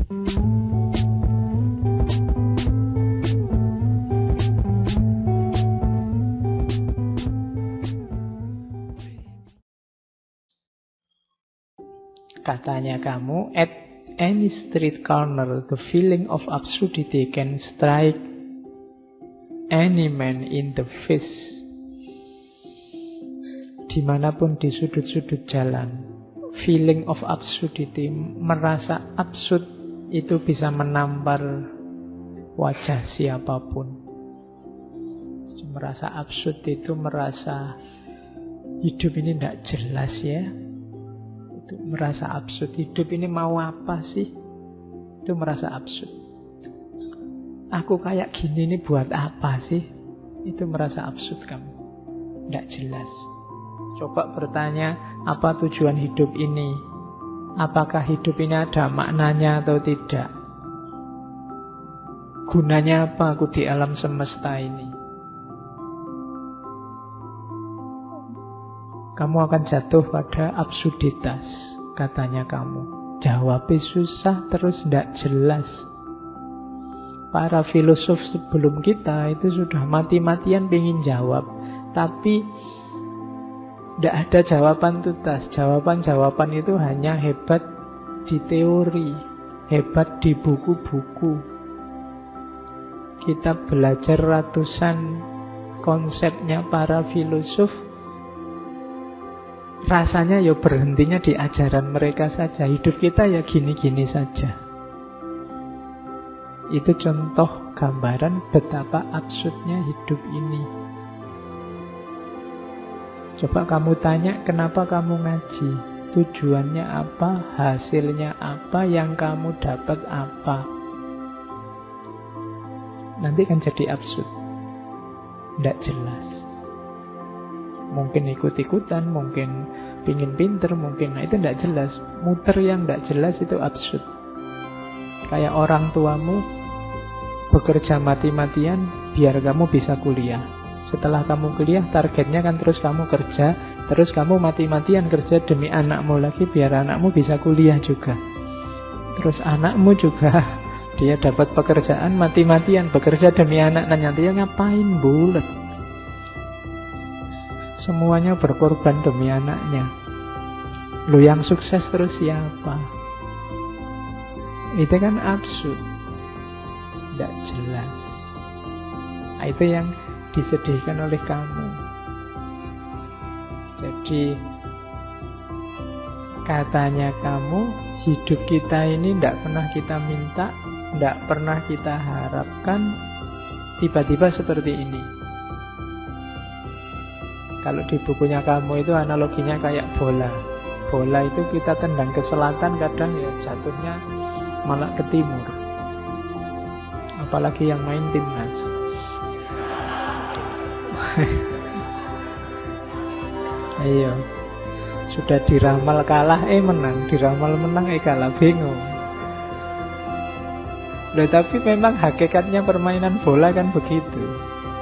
Katanya kamu, at any street corner, the feeling of absurdity can strike any man in the face. Dimanapun di sudut-sudut jalan, feeling of absurdity, merasa absurd, itu bisa menampar wajah siapapun. Merasa absurd itu merasa hidup ini tidak jelas ya. Itu merasa absurd, hidup ini mau apa sih? Itu merasa absurd. Aku kayak gini ini buat apa sih? Itu merasa absurd kamu. Tidak jelas. Coba bertanya, apa tujuan hidup ini? Apakah hidup ini ada maknanya atau tidak? Gunanya apa aku di alam semesta ini? Kamu akan jatuh pada absurditas, katanya kamu. Jawabnya susah, terus tidak jelas. Para filosof sebelum kita itu sudah mati-matian pengen jawab, tapi tidak ada jawaban tuntas. Jawaban-jawaban itu hanya hebat di teori, hebat di buku-buku. Kita belajar ratusan konsepnya para filosof, rasanya ya berhentinya di ajaran mereka saja. Hidup kita ya gini-gini saja. Itu contoh gambaran betapa absurdnya hidup ini. Coba kamu tanya, kenapa kamu ngaji? Tujuannya apa? Hasilnya apa? Yang kamu dapat apa? Nanti kan jadi absurd. Tidak jelas. Mungkin ikut-ikutan, mungkin pingin pinter, mungkin itu tidak jelas. Muter yang tidak jelas itu absurd. Kayak orang tuamu bekerja mati-matian biar kamu bisa kuliah. Setelah kamu kuliah, targetnya kan terus kamu kerja, terus kamu mati-matian kerja demi anakmu lagi biar anakmu bisa kuliah juga. Terus anakmu juga dia dapat pekerjaan, mati-matian bekerja demi anak, nanti dia ngapain bulet? Semuanya berkorban demi anaknya. Lu yang sukses terus siapa? Itu kan absurd. Tidak jelas. Itu yang disedihkan oleh kamu. Jadi katanya kamu, hidup kita ini tidak pernah kita minta, tidak pernah kita harapkan, tiba-tiba seperti ini. Kalau di bukunya kamu itu analoginya kayak bola. Bola itu kita tendang ke selatan, kadang ya jatuhnya malah ke timur. Apalagi yang main timnas. Ayo, sudah diramal kalah, menang. Diramal menang, kalah, bingung. Loh, tapi memang hakikatnya permainan bola kan begitu.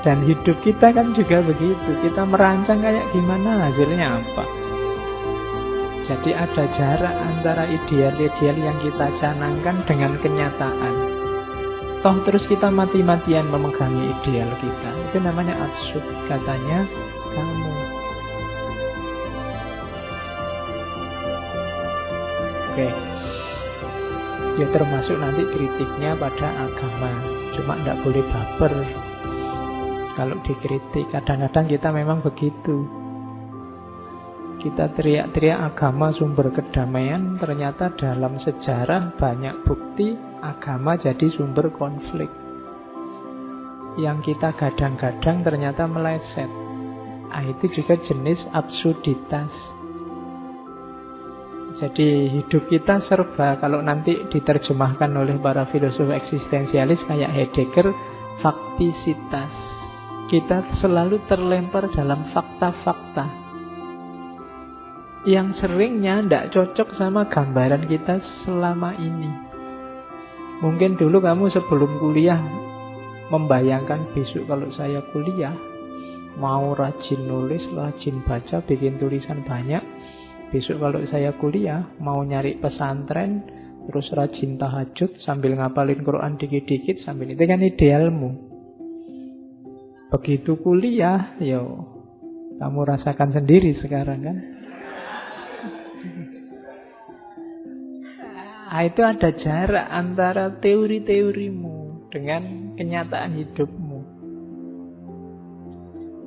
Dan hidup kita kan juga begitu. Kita merancang kayak gimana, hasilnya apa. Jadi ada jarak antara ideal-ideal yang kita canangkan dengan kenyataan. Toh terus kita mati-matian memegangi ideal kita. Itu namanya absurd, katanya kamu. Oke. Ya termasuk nanti kritiknya pada agama. Cuma tidak boleh baper kalau dikritik. Kadang-kadang kita memang begitu. Kita teriak-teriak agama sumber kedamaian, ternyata dalam sejarah banyak bukti agama jadi sumber konflik. Yang kita gadang-gadang ternyata meleset. Itu juga jenis absurditas. Jadi hidup kita serba, kalau nanti diterjemahkan oleh para filosof eksistensialis kayak Heidegger, faktisitas. Kita selalu terlempar dalam fakta-fakta yang seringnya tidak cocok sama gambaran kita selama ini. Mungkin dulu kamu sebelum kuliah membayangkan besok kalau saya kuliah mau rajin nulis, rajin baca, bikin tulisan banyak. Besok kalau saya kuliah mau nyari pesantren, terus rajin tahajud sambil ngapalin Quran dikit-dikit sambil itu kan idealmu. Begitu kuliah, yo kamu rasakan sendiri sekarang kan. Itu ada jarak antara teori-teorimu dengan kenyataan hidupmu.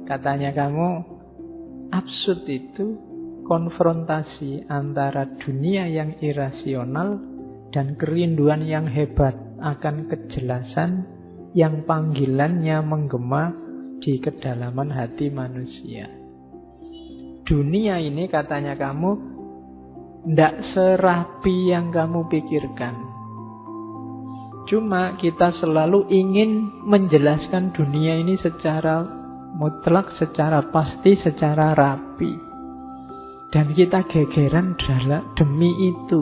Katanya kamu, absurd itu konfrontasi antara dunia yang irasional dan kerinduan yang hebat akan kejelasan yang panggilannya menggema di kedalaman hati manusia. Dunia ini katanya kamu tidak serapi yang kamu pikirkan. Cuma kita selalu ingin menjelaskan dunia ini secara mutlak, secara pasti, secara rapi. Dan kita gegeran demi itu.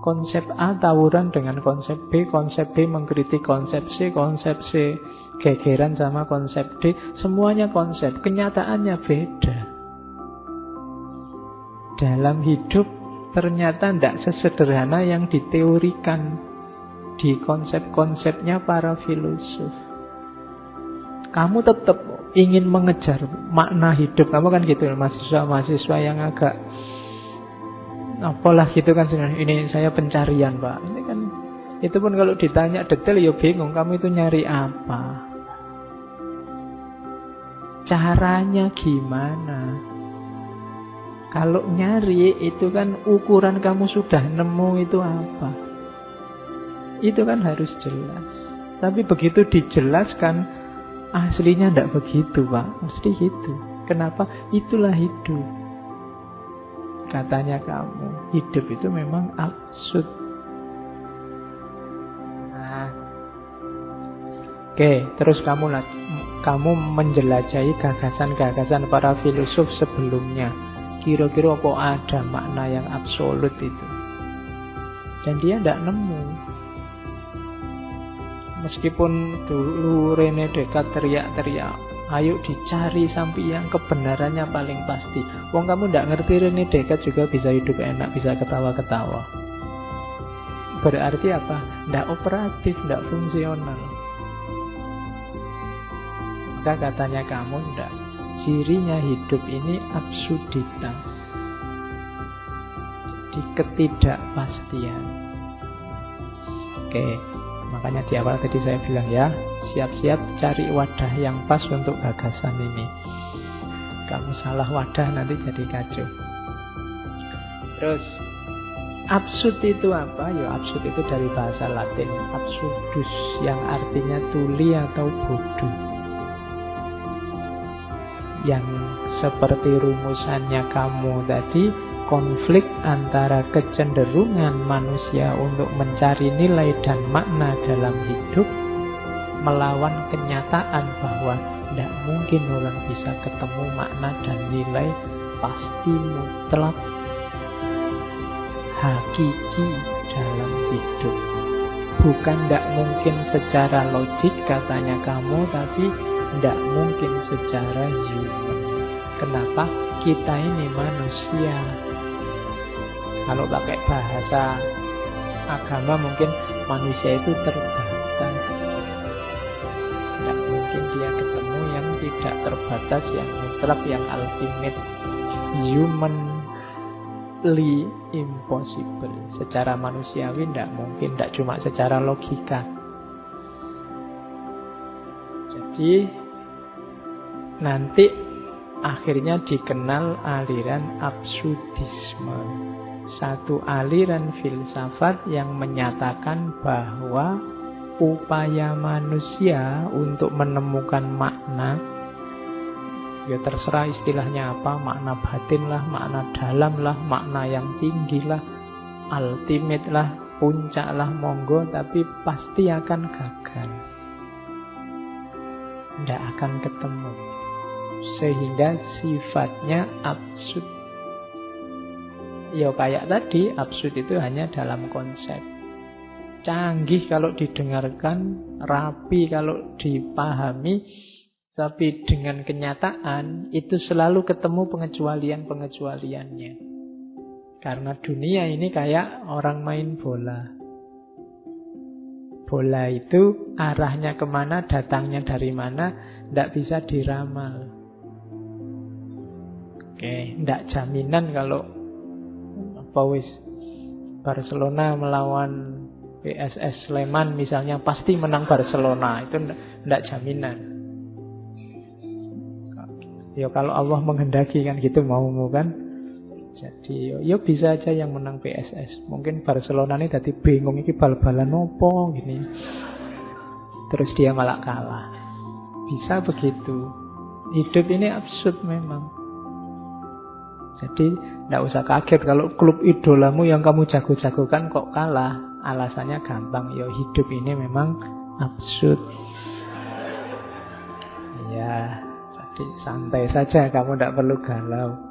Konsep A tawuran dengan konsep B mengkritik konsep C gegeran sama konsep D. Semuanya konsep, kenyataannya beda. Dalam hidup ternyata tidak sesederhana yang diteorikan di konsep-konsepnya para filosof. Kamu tetap ingin mengejar makna hidup. Kamu kan gitu, mahasiswa yang agak apalah gitu kan, ini saya pencarian Pak. Ini kan, itu pun kalau ditanya detail ya bingung, kamu itu nyari apa, caranya gimana. Kalau nyari itu kan ukuran kamu sudah nemu itu apa, itu kan harus jelas. Tapi begitu dijelaskan, aslinya tidak begitu Pak, mesti gitu. Kenapa? Itulah hidup. Katanya kamu, hidup itu memang absurd. Nah, oke, terus kamu menjelajahi gagasan-gagasan para filosof sebelumnya. Kira-kira apa ada makna yang absolut itu? Dan dia tidak nemu. Meskipun dulu Rene Descartes teriak-teriak, ayo dicari sampai yang kebenarannya paling pasti. Wong kamu tidak ngerti Rene Descartes juga bisa hidup enak, bisa ketawa-ketawa. Berarti apa? Tidak operatif, tidak fungsional. Maka katanya kamu tidak. Cirinya hidup ini absurditas. Jadi ketidakpastian. Oke. Makanya di awal tadi saya bilang ya, siap-siap cari wadah yang pas untuk gagasan ini. Kamu salah wadah nanti jadi kacau. Terus, absurd itu apa? Ya absurd itu dari bahasa Latin absurdus, yang artinya tuli atau bodoh. Yang seperti rumusannya kamu tadi, konflik antara kecenderungan manusia untuk mencari nilai dan makna dalam hidup melawan kenyataan bahwa tidak mungkin orang bisa ketemu makna dan nilai pasti mutlak hakiki dalam hidup. Bukan tidak mungkin secara logik katanya kamu, tapi tidak mungkin secara human. Kenapa? Kita ini manusia. Kalau pakai bahasa agama mungkin manusia itu terbatas. Tidak mungkin dia ketemu yang tidak terbatas, yang mutlak, yang ultimate. Humanly impossible. Secara manusiawi tidak mungkin, tidak cuma secara logika. Jadi nanti akhirnya dikenal aliran absurdisme. Satu aliran filsafat yang menyatakan bahwa upaya manusia untuk menemukan makna, ya terserah istilahnya apa, makna batin lah, makna dalam lah, makna yang tinggi lah, ultimate lah, puncak lah, monggo, tapi pasti akan gagal. Tidak akan ketemu. Sehingga sifatnya absurd. Ya kayak tadi, absurd itu hanya dalam konsep. Canggih kalau didengarkan, rapi kalau dipahami, tapi dengan kenyataan itu selalu ketemu pengecualian-pengecualiannya. Karena dunia ini kayak orang main bola. Bola itu arahnya kemana, datangnya dari mana, tidak bisa diramal. Oke, tidak jaminan kalau Barcelona melawan PSS Sleman misalnya pasti menang Barcelona. Itu tidak jaminan. Ya kalau Allah menghendaki kan gitu mau kan. Jadi ya bisa aja yang menang PSS. Mungkin Barcelona ini tadi bingung ini bal-balan opo gini. Terus dia malah kalah. Bisa begitu. Hidup ini absurd memang. Jadi tidak usah kaget kalau klub idolamu yang kamu jago-jagokan kok kalah. Alasannya gampang. Ya hidup ini memang absurd. Ya, jadi santai saja, kamu tidak perlu galau.